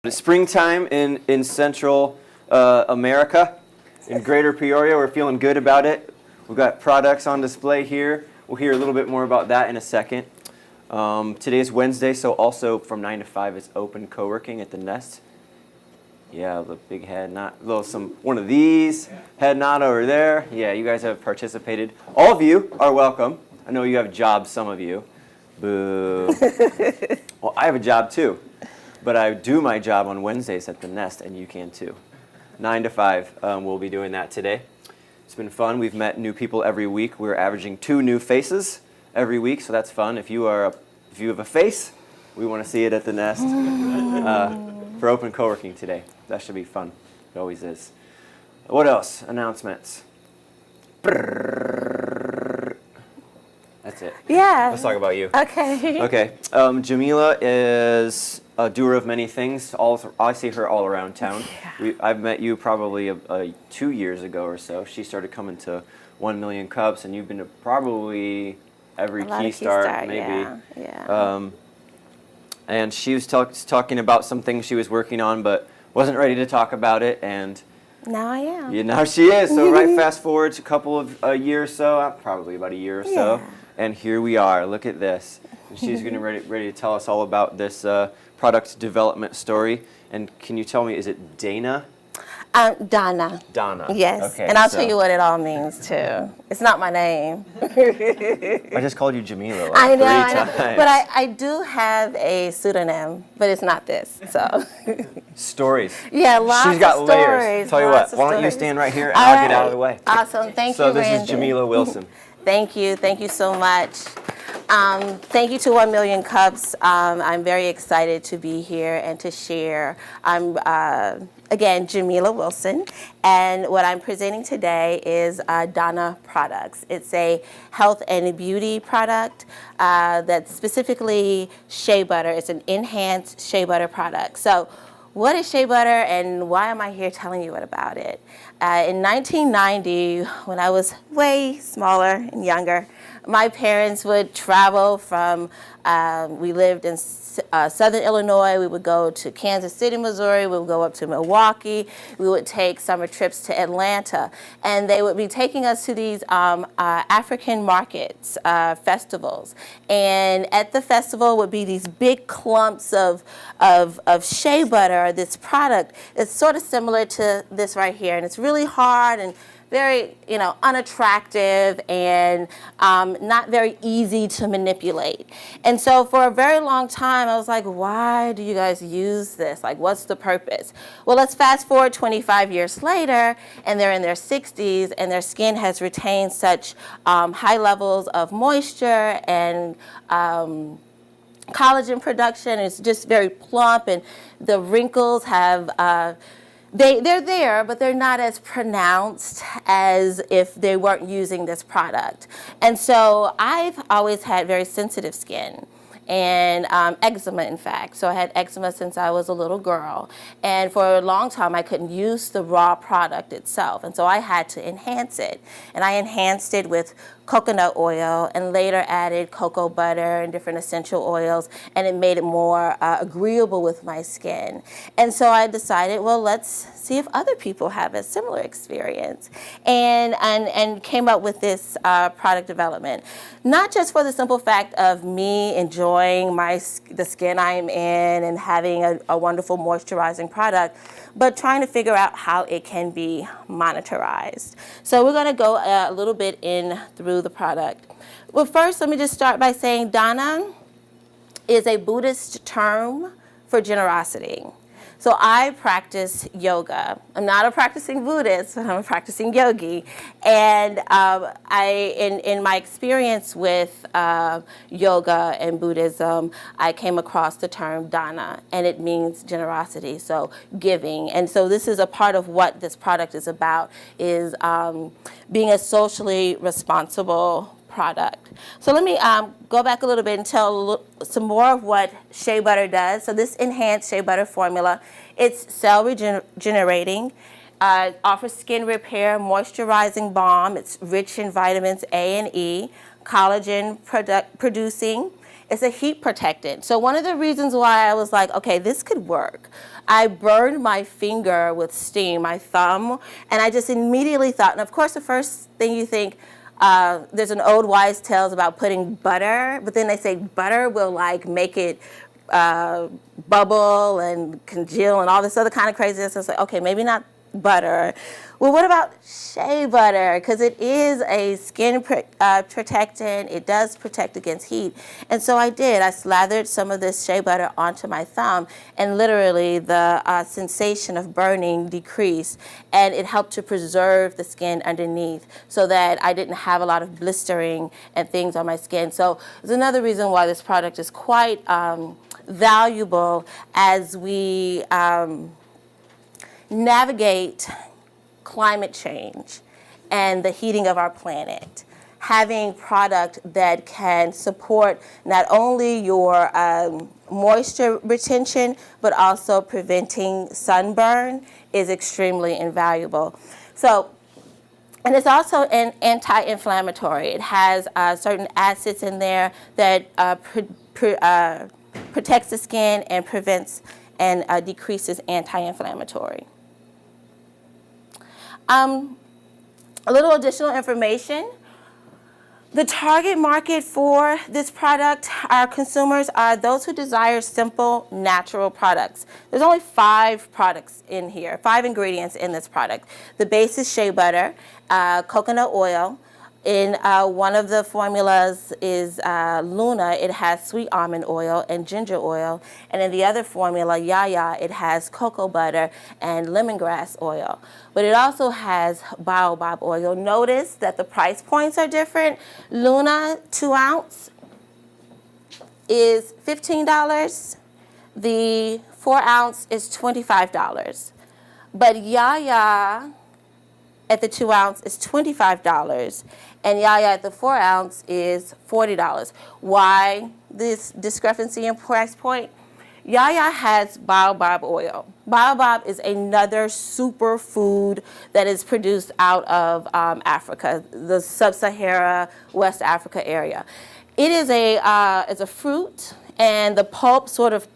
It's springtime in Central America, in Greater Peoria. We're feeling good about it. We've got products on display here. We'll hear a little bit more about that in a second. Today is Wednesday, so also from 9 to 5 it's open co-working at the Nest. Yeah, the big head nod. One of these, head nod over there. Yeah, you guys have participated. All of you are welcome. I know you have jobs, some of you. Boo. Well, I have a job too. But I do my job on Wednesdays at the Nest, and you can too. 9 to 5, we'll be doing that today. It's been fun. We've met new people every week. We're averaging 2 new faces every week, so that's fun. If you have a face, we want to see it at the Nest for open co-working today. That should be fun. It always is. What else? Announcements. That's it. Yeah. Let's talk about you. Okay. Okay. Jamila is a doer of many things. I see her all around town. Yeah. I've met you probably 2 years ago or so. She started coming to 1 Million Cups, and you've been to probably every Key Start, maybe. Yeah. And she was talking about some things she was working on, but wasn't ready to talk about it. And now I am. Yeah, now she is. So right, fast forward to a year or so, probably about a year or so, and here we are. Look at this. And she's going to ready to tell us all about this product development story. And can you tell me, is it Dana? Donna. Donna. Yes. Okay, and I'll tell you what it all means too. It's not my name. I just called you Jamila I know, 3 times. But I do have a pseudonym, but it's not this. So. Stories. Yeah, lots She's got of stories. layers. Tell you what, why don't you stand right here and all I'll get out of the way. Awesome. Thank you, So this Randy. is Jamila Wilson. Thank you. Thank you so much. Thank you to 1 Million Cups. I'm very excited to be here and to share. I'm, again, Jamila Wilson, and what I'm presenting today is Donna Products. It's a health and beauty product that's specifically shea butter. It's an enhanced shea butter product. So what is shea butter and why am I here telling you about it? In 1990, when I was way smaller and younger, my parents would travel from, we lived in southern Illinois, we would go to Kansas City, Missouri, we would go up to Milwaukee, we would take summer trips to Atlanta, and they would be taking us to these African markets, festivals, and at the festival would be these big clumps of shea butter, this product. It's sort of similar to this right here, and it's really hard and very, unattractive and not very easy to manipulate. And so for a very long time, I was like, why do you guys use this? Like, what's the purpose? Well, let's fast forward 25 years later, and they're in their 60s, and their skin has retained such high levels of moisture and collagen production. It's just very plump, and the wrinkles have they're there, but they're not as pronounced as if they weren't using this product. And so I've always had very sensitive skin and eczema, in fact. So I had eczema since I was a little girl. And for a long time, I couldn't use the raw product itself. And so I had to enhance it. And I enhanced it with coconut oil and later added cocoa butter and different essential oils, and it made it more agreeable with my skin. And so I decided, well, let's see if other people have a similar experience, and came up with this product development. Not just for the simple fact of me enjoying the skin I'm in and having a wonderful moisturizing product, but trying to figure out how it can be monetized. So we're going to go a little bit in through the product. Well, first, let me just start by saying Dana is a Buddhist term for generosity. So I practice yoga. I'm not a practicing Buddhist, but I'm a practicing yogi. And in my experience with yoga and Buddhism, I came across the term Dana, and it means generosity, so giving. And so this is a part of what this product is about, is being a socially responsible product. So let me go back a little bit and tell some more of what shea butter does. So this enhanced shea butter formula, it's cell regenerating, offers skin repair, moisturizing balm. It's rich in vitamins A and E, collagen producing, It's a heat protectant. So one of the reasons why I was like, okay, this could work, I burned my finger with steam, my thumb, and I just immediately thought, and of course the first thing you think, there's an old wives' tales about putting butter, but then they say butter will like make it bubble and congeal and all this other kind of craziness. So it's like, okay, maybe not butter. Well, what about shea butter? Because it is a skin protectant. It does protect against heat. And so I did. I slathered some of this shea butter onto my thumb, and literally the sensation of burning decreased, and it helped to preserve the skin underneath so that I didn't have a lot of blistering and things on my skin. So it's another reason why this product is quite valuable as we navigate climate change and the heating of our planet. Having product that can support not only your moisture retention, but also preventing sunburn is extremely invaluable. So, and it's also an anti-inflammatory. It has certain acids in there that protects the skin and prevents and decreases anti-inflammatory. A little additional information. The target market for this product, our consumers, are those who desire simple, natural products. There's only 5 products in here, 5 ingredients in this product. The base is shea butter, coconut oil. In one of the formulas is Luna, it has sweet almond oil and ginger oil. And in the other formula, Yaya, it has cocoa butter and lemongrass oil. But it also has baobab oil. Notice that the price points are different. Luna, 2 ounce, is $15. The 4 ounce is $25. But Yaya at the 2 ounce is $25, and Yaya at the 4 ounce is $40. Why this discrepancy in price point? Yaya has baobab oil. Baobab is another superfood that is produced out of Africa, the sub-Sahara West Africa area. It is it's a fruit, and the pulp sort of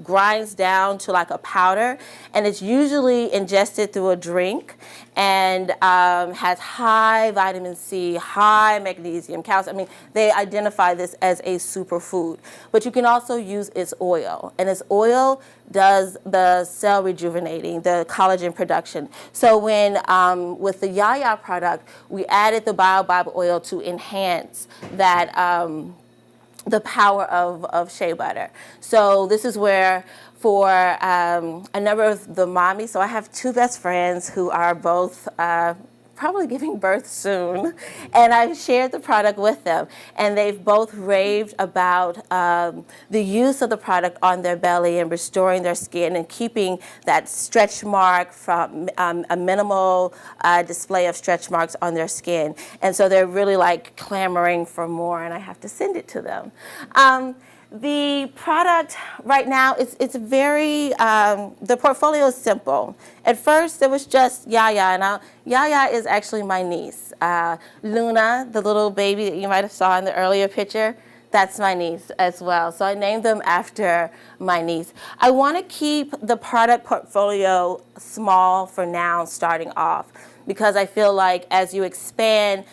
grinds down to like a powder, and it's usually ingested through a drink, and has high vitamin C, high magnesium, calcium. I mean, they identify this as a superfood. But you can also use its oil, and its oil does the cell rejuvenating, the collagen production. So when, with the Yaya product, we added the baobab oil to enhance that the power of shea butter. So this is where for a number of the mommies, so I have 2 best friends who are both probably giving birth soon, and I've shared the product with them, and they've both raved about the use of the product on their belly and restoring their skin and keeping that stretch mark from a minimal display of stretch marks on their skin. And so they're really like clamoring for more, and I have to send it to them. The product right now, it's very, the portfolio is simple. At first, it was just Yaya. Now, Yaya is actually my niece. Luna, the little baby that you might have saw in the earlier picture, that's my niece as well. So I named them after my niece. I want to keep the product portfolio small for now, starting off, because I feel like as you expand,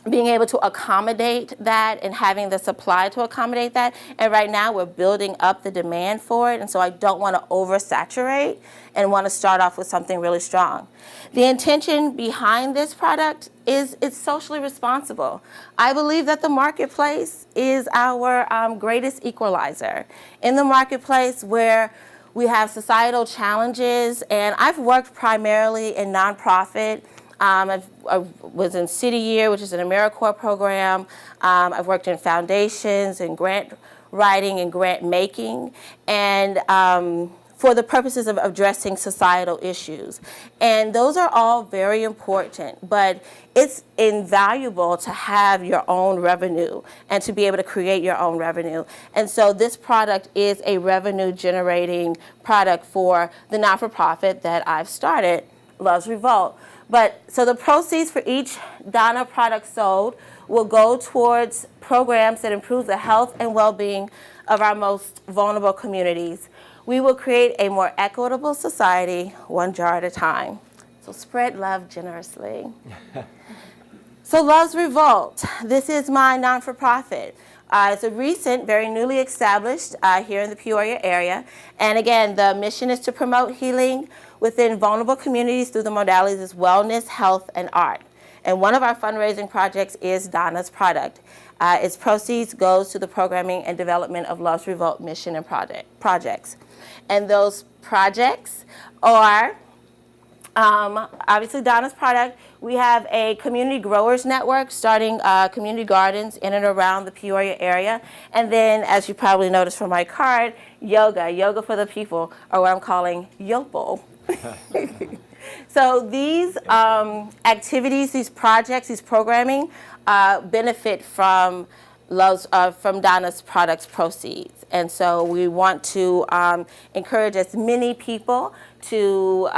being able to accommodate that and having the supply to accommodate that. And right now we're building up the demand for it. And so I don't want to oversaturate and want to start off with something really strong. The intention behind this product is it's socially responsible. I believe that the marketplace is our greatest equalizer. In the marketplace where we have societal challenges, and I've worked primarily in nonprofit. I was in City Year, which is an AmeriCorps program. I've worked in foundations and grant writing and grant making, and for the purposes of addressing societal issues. And those are all very important, but it's invaluable to have your own revenue and to be able to create your own revenue. And so this product is a revenue generating product for the not-for-profit that I've started, Love's Revolt. But so the proceeds for each Donna product sold will go towards programs that improve the health and well-being of our most vulnerable communities. We will create a more equitable society, one jar at a time. So spread love generously. So Love's Revolt, this is my non-for-profit. It's a recent, very newly established here in the Peoria area. And again, the mission is to promote healing within vulnerable communities through the modalities of wellness, health, and art. And one of our fundraising projects is Donna's product. Its proceeds goes to the programming and development of Love's Revolt mission and projects. And those projects are obviously Donna's product. We have a community growers network starting community gardens in and around the Peoria area. And then, as you probably noticed from my card, yoga for the people, or what I'm calling YOPL. So these activities, these projects, these programming benefit from Donna's products proceeds. And so we want to encourage as many people to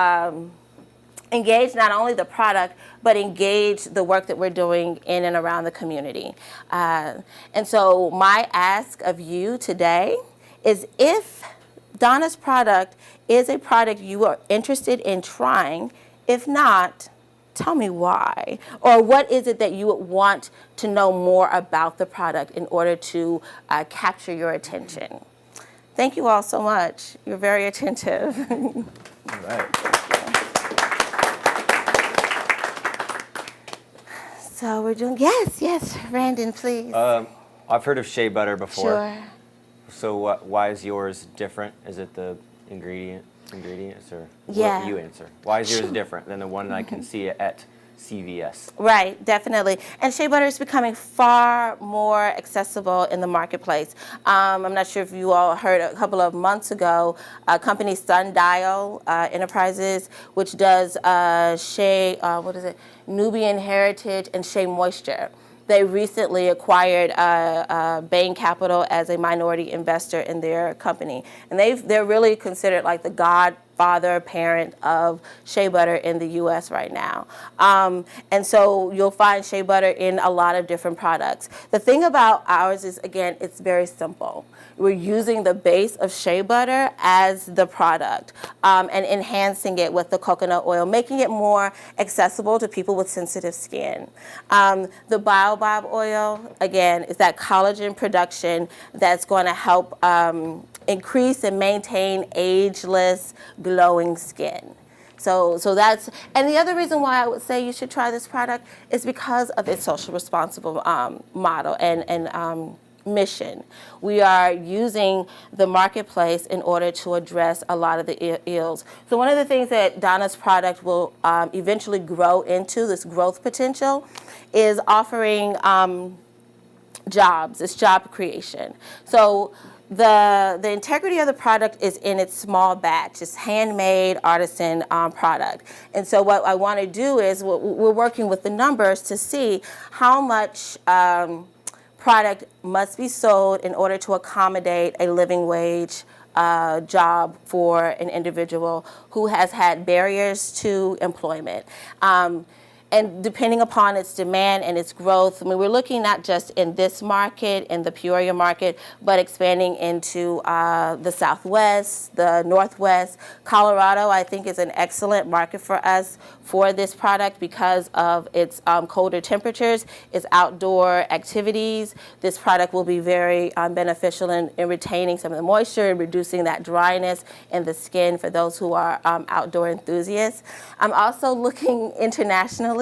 engage not only the product, but engage the work that we're doing in and around the community. And so my ask of you today is, if Donna's product is a product you are interested in trying, if not, tell me why. Or what is it that you would want to know more about the product in order to capture your attention? Thank you all so much. You're very attentive. All right. So we're doing, yes, Brandon, please. I've heard of shea butter before. Sure. So why is yours different? Is it the ingredients, or Yeah. what you answer? Why is yours different than the one that I can see at CVS? Right, definitely. And shea butter is becoming far more accessible in the marketplace. I'm not sure if you all heard a couple of months ago, company Sundial Enterprises, which does shea, Nubian Heritage and Shea Moisture. They recently acquired Bain Capital as a minority investor in their company. And they're really considered like the godfather, parent of shea butter in the U.S. right now. And so you'll find shea butter in a lot of different products. The thing about ours is, again, it's very simple. We're using the base of shea butter as the product and enhancing it with the coconut oil, making it more accessible to people with sensitive skin. The baobab oil, again, is that collagen production that's going to help increase and maintain ageless, glowing skin. So that's, and the other reason why I would say you should try this product is because of its social responsible model and mission. We are using the marketplace in order to address a lot of the ills. So one of the things that Donna's product will eventually grow into, this growth potential, is offering jobs. It's job creation. So the integrity of the product is in its small batch. It's handmade, artisan product. And so what I want to do is we're working with the numbers to see how much product must be sold in order to accommodate a living wage job for an individual who has had barriers to employment. And depending upon its demand and its growth, I mean, we're looking not just in this market, in the Peoria market, but expanding into the Southwest, the Northwest. Colorado, I think, is an excellent market for us for this product because of its colder temperatures, its outdoor activities. This product will be very beneficial in retaining some of the moisture and reducing that dryness in the skin for those who are outdoor enthusiasts. I'm also looking internationally.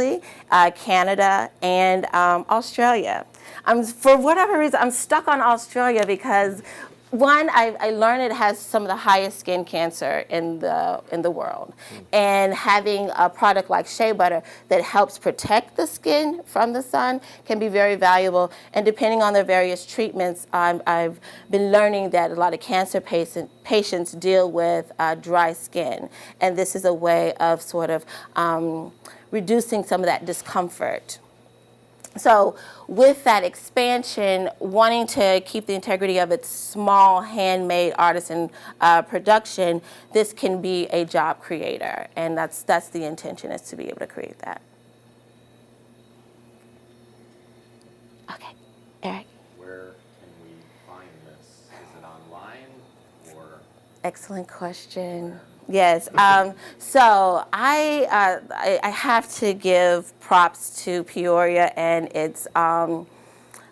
Canada and Australia. For whatever reason, I'm stuck on Australia because, one, I learned it has some of the highest skin cancer in the world. And having a product like shea butter that helps protect the skin from the sun can be very valuable. And depending on their various treatments, I've been learning that a lot of cancer patients deal with dry skin. And this is a way of sort of reducing some of that discomfort. So with that expansion, wanting to keep the integrity of its small handmade artisan production, this can be a job creator, and that's the intention, is to be able to create that. Okay, Eric. Where can we find this? Is it online or? Excellent question. Yes. So I have to give props to Peoria and its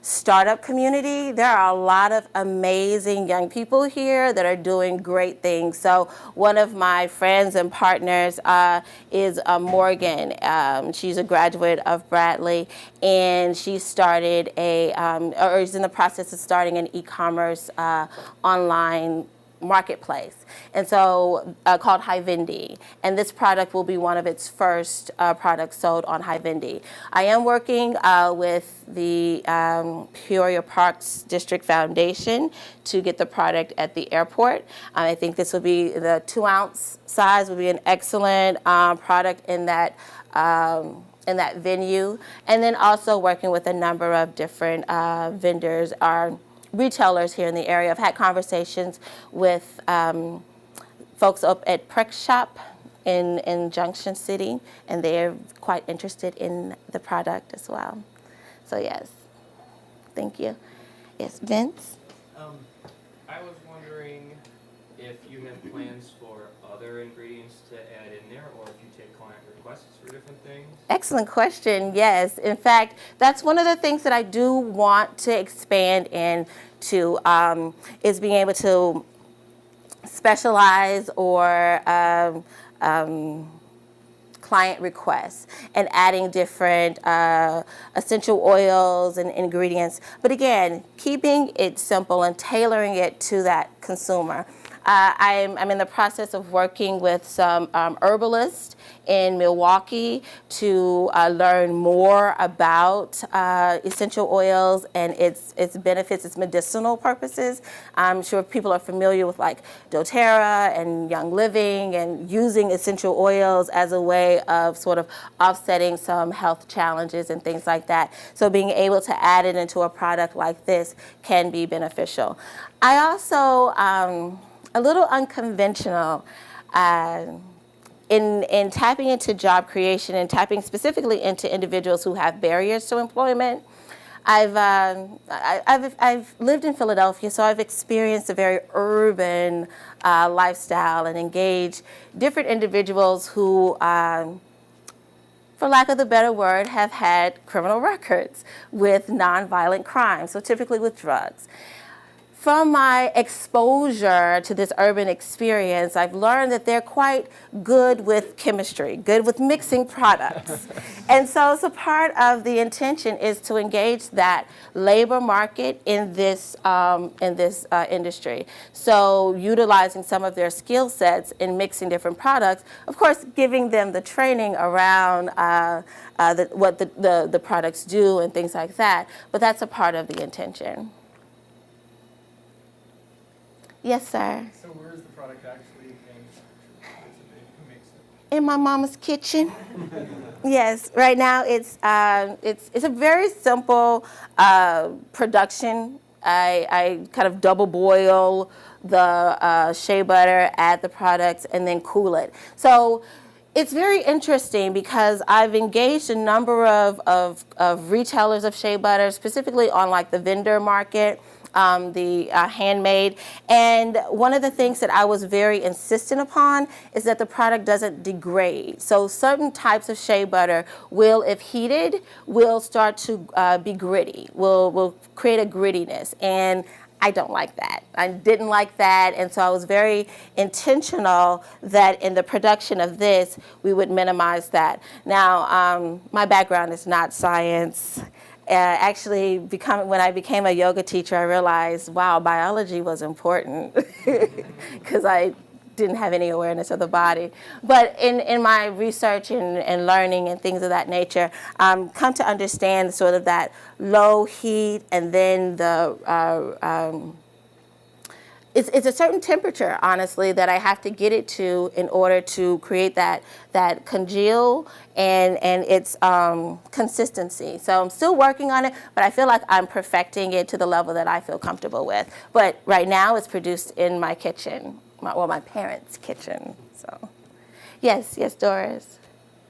startup community. There are a lot of amazing young people here that are doing great things. So one of my friends and partners is Morgan. She's a graduate of Bradley, and she started or is in the process of starting an e-commerce online marketplace, and so called Hivendi, and this product will be one of its first products sold on Hivendi. I am working with the Peoria Parks District Foundation to get the product at the airport. I think this will be the 2-ounce size, will be an excellent product in that venue, and then also working with a number of different vendors, retailers here in the area. I've had conversations with folks up at Prek Shop in Junction City, and they're quite interested in the product as well. So yes, thank you. Yes, Vince? I was wondering if you have plans for other ingredients to add in there, or if you take client requests for different things. Excellent question. Yes. In fact, that's one of the things that I do want to expand into, is being able to specialize or client requests and adding different essential oils and ingredients. But again, keeping it simple and tailoring it to that consumer. I'm in the process of working with some herbalists in Milwaukee to learn more about essential oils and its benefits, its medicinal purposes. I'm sure people are familiar with like doTERRA and Young Living and using essential oils as a way of sort of offsetting some health challenges and things like that. So being able to add it into a product like this can be beneficial. I also, a little unconventional, in tapping into job creation and tapping specifically into individuals who have barriers to employment. I've lived in Philadelphia, so I've experienced a very urban lifestyle and engaged different individuals who, for lack of the better word, have had criminal records with nonviolent crimes, so typically with drugs. From my exposure to this urban experience, I've learned that they're quite good with chemistry, good with mixing products. And so part of the intention is to engage that labor market in this industry. So utilizing some of their skill sets in mixing different products, of course, giving them the training around what the products do and things like that. But that's a part of the intention. Yes, sir. So where is the product actually manufactured? Who makes it? In my mama's kitchen. Yes, right now it's a very simple production. I kind of double boil the shea butter, add the products, and then cool it. So it's very interesting because I've engaged a number of retailers of shea butter, specifically on like the vendor market. The handmade. And one of the things that I was very insistent upon is that the product doesn't degrade. So certain types of shea butter will, if heated, will start to be gritty, will create a grittiness. And I don't like that. I didn't like that. And so I was very intentional that in the production of this, we would minimize that. Now, my background is not science. Actually, when I became a yoga teacher, I realized, wow, biology was important because I didn't have any awareness of the body. But in my research and learning and things of that nature, come to understand sort of that low heat and then the it's a certain temperature, honestly, that I have to get it to in order to create that congeal and its consistency. So I'm still working on it, but I feel like I'm perfecting it to the level that I feel comfortable with. But right now, it's produced in my kitchen, my parents' kitchen. So, yes, Doris.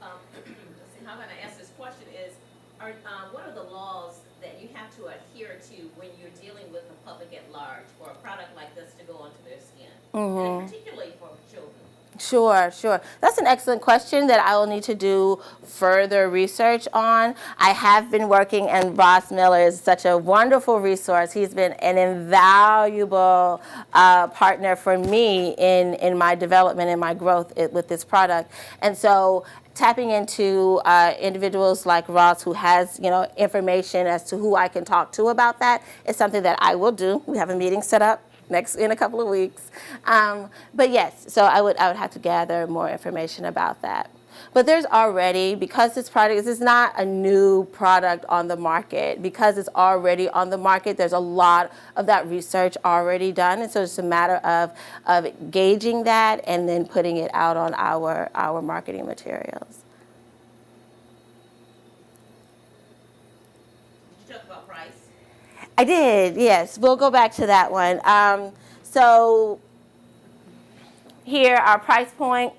Let's see, how I'm going to ask this question is, what are the laws that you have to adhere to when you're dealing with the public at large for a product like this to go onto their skin, and particularly for children? Sure. That's an excellent question that I will need to do further research on. I have been working, and Ross Miller is such a wonderful resource. He's been an invaluable partner for me in my development and my growth with this product. And so tapping into individuals like Ross, who has information as to who I can talk to about that, is something that I will do. We have a meeting set up in a couple of weeks. But yes, so I would have to gather more information about that. But there's already, because this product is not a new product on the market, because it's already on the market, there's a lot of that research already done. And so it's a matter of gauging that and then putting it out on our marketing materials. Did you talk about price? I did, yes. We'll go back to that one. So here, our price point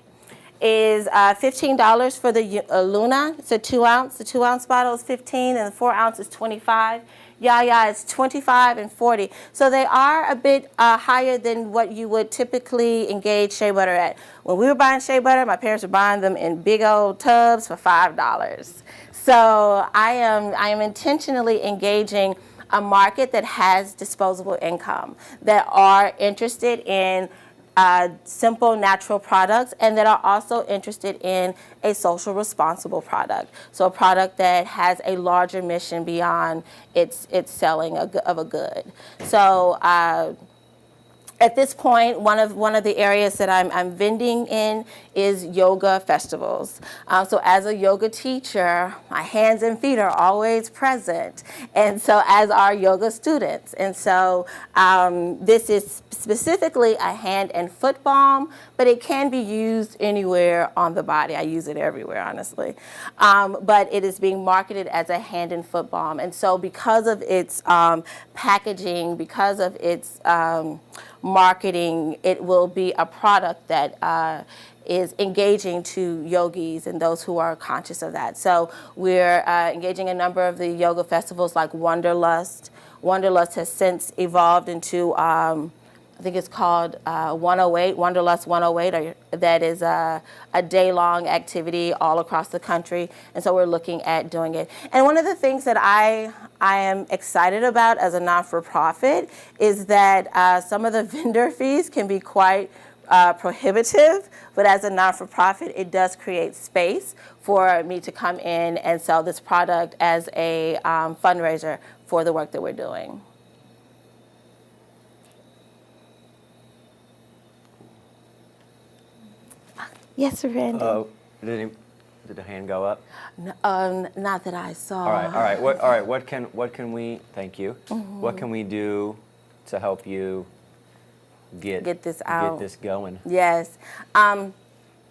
is $15 for the Luna. It's a 2 ounce. The 2 ounce bottle is $15, and the 4 ounce is $25. Yaya is $25 and $40. So they are a bit higher than what you would typically engage shea butter at. When we were buying shea butter, my parents were buying them in big old tubs for $5. So I am intentionally engaging a market that has disposable income, that are interested in simple, natural products, and that are also interested in a social responsible product. So a product that has a larger mission beyond its selling of a good. So at this point, one of the areas that I'm vending in is yoga festivals. So as a yoga teacher, my hands and feet are always present, and so as are yoga students. And so this is specifically a hand and foot balm, but it can be used anywhere on the body. I use it everywhere, honestly. But it is being marketed as a hand and foot balm. And so because of its packaging, because of its marketing, it will be a product that is engaging to yogis and those who are conscious of that. So we're engaging a number of the yoga festivals like Wanderlust. Wanderlust has since evolved into, I think it's called 108, Wanderlust 108, that is a day-long activity all across the country. And so we're looking at doing it. And one of the things that I am excited about as a non-for-profit is that some of the vendor fees can be quite prohibitive, but as a non-for-profit, it does create space for me to come in and sell this product as a fundraiser for the work that we're doing. Yes, Randy. Did the hand go up? No, not that I saw. All right. What can we? Thank you. Mm-hmm. What can we do to help you get this out? Get this going? Yes.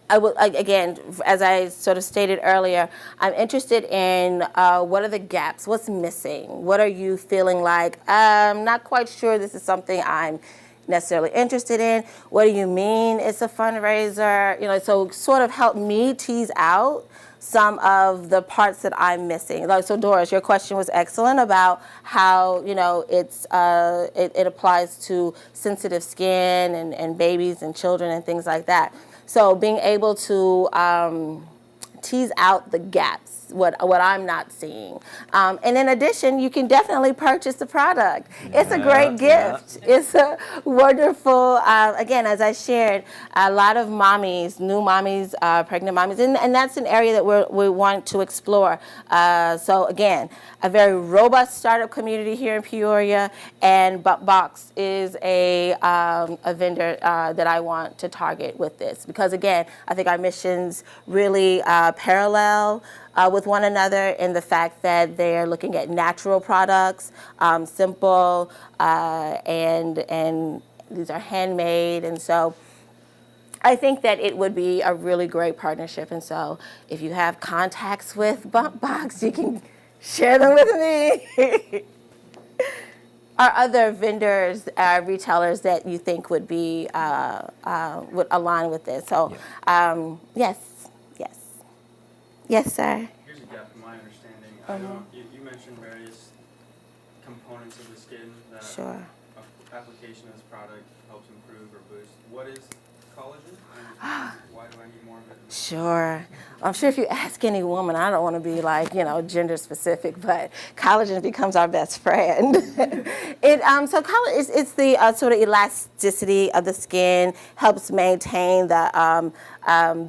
I will, again, as I sort of stated earlier, I'm interested in what are the gaps, what's missing, what are you feeling like? I'm not quite sure this is something I'm necessarily interested in. What do you mean it's a fundraiser? So sort of help me tease out some of the parts that I'm missing. So Doris, your question was excellent about how it applies to sensitive skin and babies and children and things like that. So being able to tease out the gaps, what I'm not seeing. And in addition, you can definitely purchase the product. It's a great gift. Yeah. It's a wonderful, again, as I shared, a lot of mommies, new mommies, pregnant mommies, and that's an area that we want to explore. So again, a very robust startup community here in Peoria, and Box is a vendor that I want to target with this. Because again, I think our missions really parallel with one another in the fact that they're looking at natural products, simple and these are handmade, and so I think that it would be a really great partnership. And so if you have contacts with Bump Box, you can share them with me. Are other vendors, retailers that you think would be would align with this? So, yes, yes, sir. Here's a gap in my understanding. I know you mentioned various components of the skin that Sure. application of this product helps improve or boost. What is collagen, and why do I need more of it? Sure. I'm sure if you ask any woman, I don't want to be like, gender specific, but collagen becomes our best friend. So collagen, it's the sort of elasticity of the skin, helps maintain the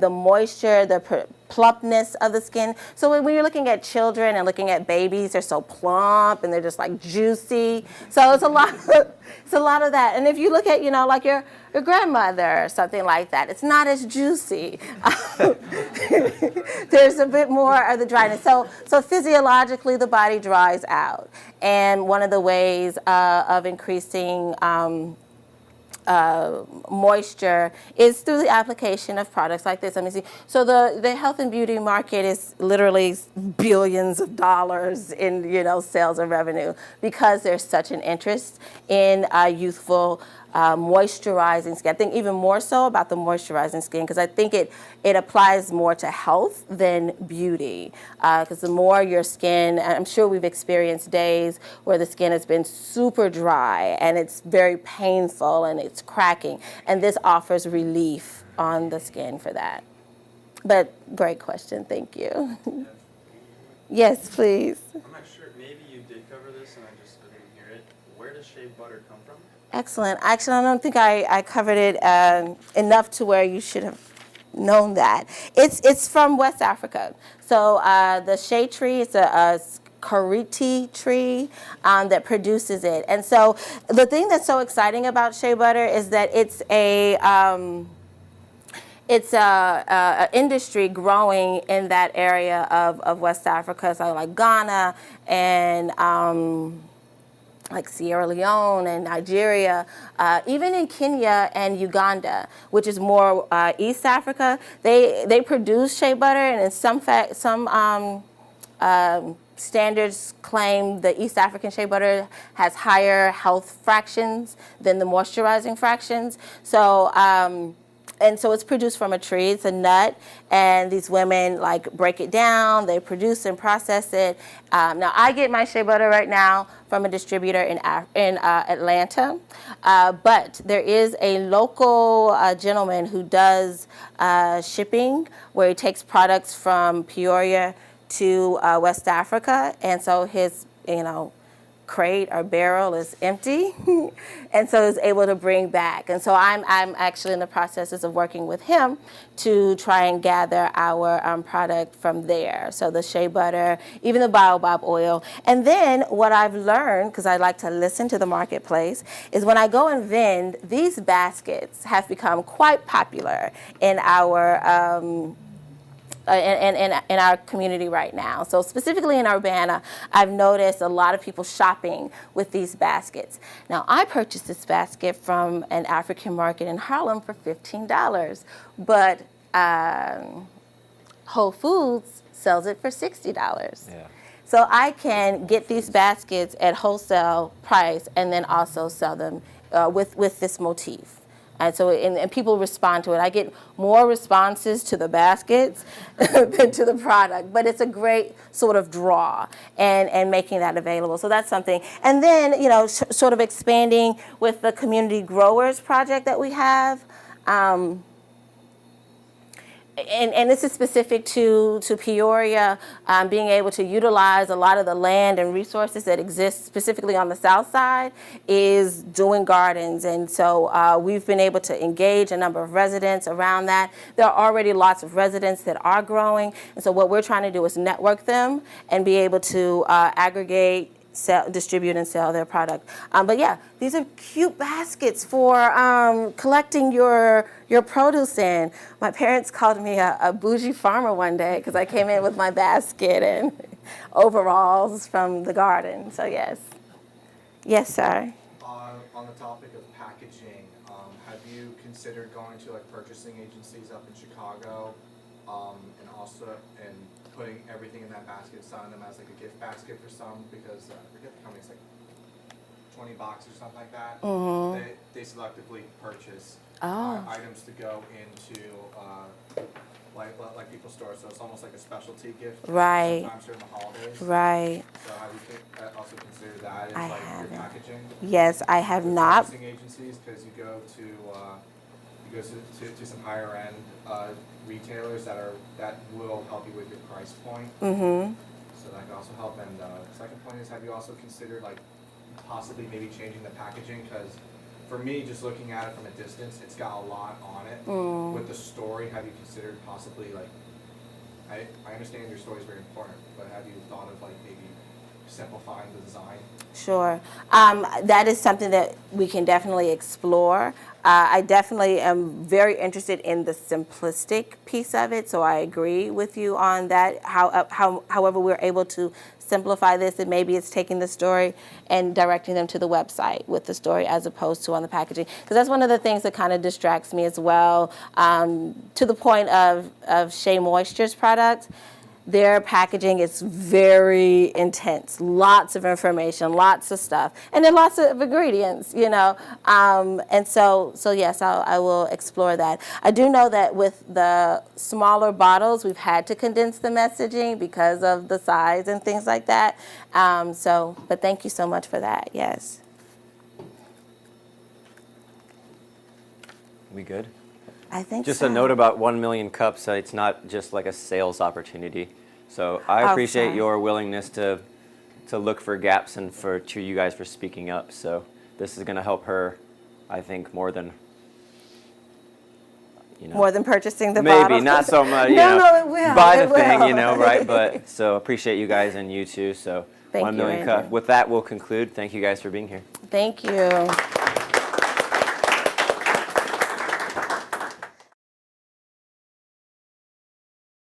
moisture, the plumpness of the skin. So when you're looking at children and looking at babies, they're so plump and they're just like juicy. So it's a lot of that. And if you look at, like your grandmother or something like that, it's not as juicy. There's a bit more of the dryness. So physiologically, the body dries out. And one of the ways of increasing moisture is through the application of products like this. Let me see. So the health and beauty market is literally billions of dollars in sales and revenue because there's such an interest in youthful moisturizing skin. I think even more so about the moisturizing skin because I think it applies more to health than beauty. Because the more your skin, I'm sure we've experienced days where the skin has been super dry and it's very painful and it's cracking. And this offers relief on the skin for that. But great question, thank you. Yes, please. I'm not sure. Maybe you did cover this and I didn't hear it. Where does shea butter come from? Excellent. Actually, I don't think I covered it enough to where you should have known that. It's from West Africa. So the shea tree is a kariti tree that produces it. And so the thing that's so exciting about shea butter is that it's a industry growing in that area of West Africa, so like Ghana and like Sierra Leone and Nigeria, even in Kenya and Uganda, which is more East Africa, they produce shea butter, and in some standards claim the East African shea butter has higher health fractions than the moisturizing fractions. So and so it's produced from a tree. It's a nut, and these women break it down. They produce and process it. Now I get my shea butter right now from a distributor in Atlanta, but there is a local gentleman who does shipping where he takes products from Peoria to West Africa, and so his crate or barrel is empty, and so is able to bring back. And so I'm actually in the processes of working with him to try and gather our product from there. So the shea butter, even the baobab oil. And then what I've learned, because I like to listen to the marketplace, is when I go and vend, these baskets have become quite popular in our in our community right now. So specifically in Urbana, I've noticed a lot of people shopping with these baskets. Now, I purchased this basket from an African market in Harlem for $15, but Whole Foods sells it for $60. Yeah. So I can get these baskets at wholesale price and then also sell them with this motif. And so, and people respond to it. I get more responses to the baskets than to the product, but it's a great sort of draw and making that available. So that's something. And then, sort of expanding with the community growers project that we have. And this is specific to Peoria, being able to utilize a lot of the land and resources that exist specifically on the south side is doing gardens. And so we've been able to engage a number of residents around that. There are already lots of residents that are growing. And so what we're trying to do is network them and be able to aggregate, distribute and sell their product. But yeah, these are cute baskets for collecting your produce in. My parents called me a bougie farmer one day because I came in with my basket and overalls from the garden. So yes. Yes, sir. On the topic of packaging, you considered going to like purchasing agencies up in Chicago, and also putting everything in that basket, selling them as like a gift basket for some, because I forget the company's like $20 or something like that. They selectively purchase items to go into like people's stores, so it's almost like a specialty gift. Right. Sometimes during the holidays. Right. So have you also considered that as I like haven't. your packaging? Yes, I have With not. purchasing agencies, because you go to some higher end retailers that will help you with your price point. Mm-hmm. So that can also help. And second point is, have you also considered like possibly maybe changing the packaging? Because for me, just looking at it from a distance, it's got a lot on it. With the story, have you considered possibly like, I understand your story is very important, but have you thought of like maybe simplifying the design? Sure. That is something that we can definitely explore. I definitely am very interested in the simplistic piece of it, so I agree with you on that. However, we're able to simplify this, and maybe it's taking the story and directing them to the website with the story as opposed to on the packaging. Because that's one of the things that kind of distracts me as well, to the point of Shea Moisture's product. Their packaging is very intense, lots of information, lots of stuff, and then lots of ingredients, you know. And so yes, I will explore that. I do know that with the smaller bottles, we've had to condense the messaging because of the size and things like that. But thank you so much for that. Yes. We good? I think Just so. a note about 1 million cups. It's not just like a sales opportunity. So I appreciate sorry. your willingness to look for gaps and to you guys for speaking up. So this is going to help her, I think, more than, you know. More than purchasing the Maybe bottle. not so much. No, it will. Buy It the thing, will. you know, right? But so appreciate you guys and you too. So Thank 1 you, million Andrew. cups. With that, we'll conclude. Thank you guys for being here. Thank you.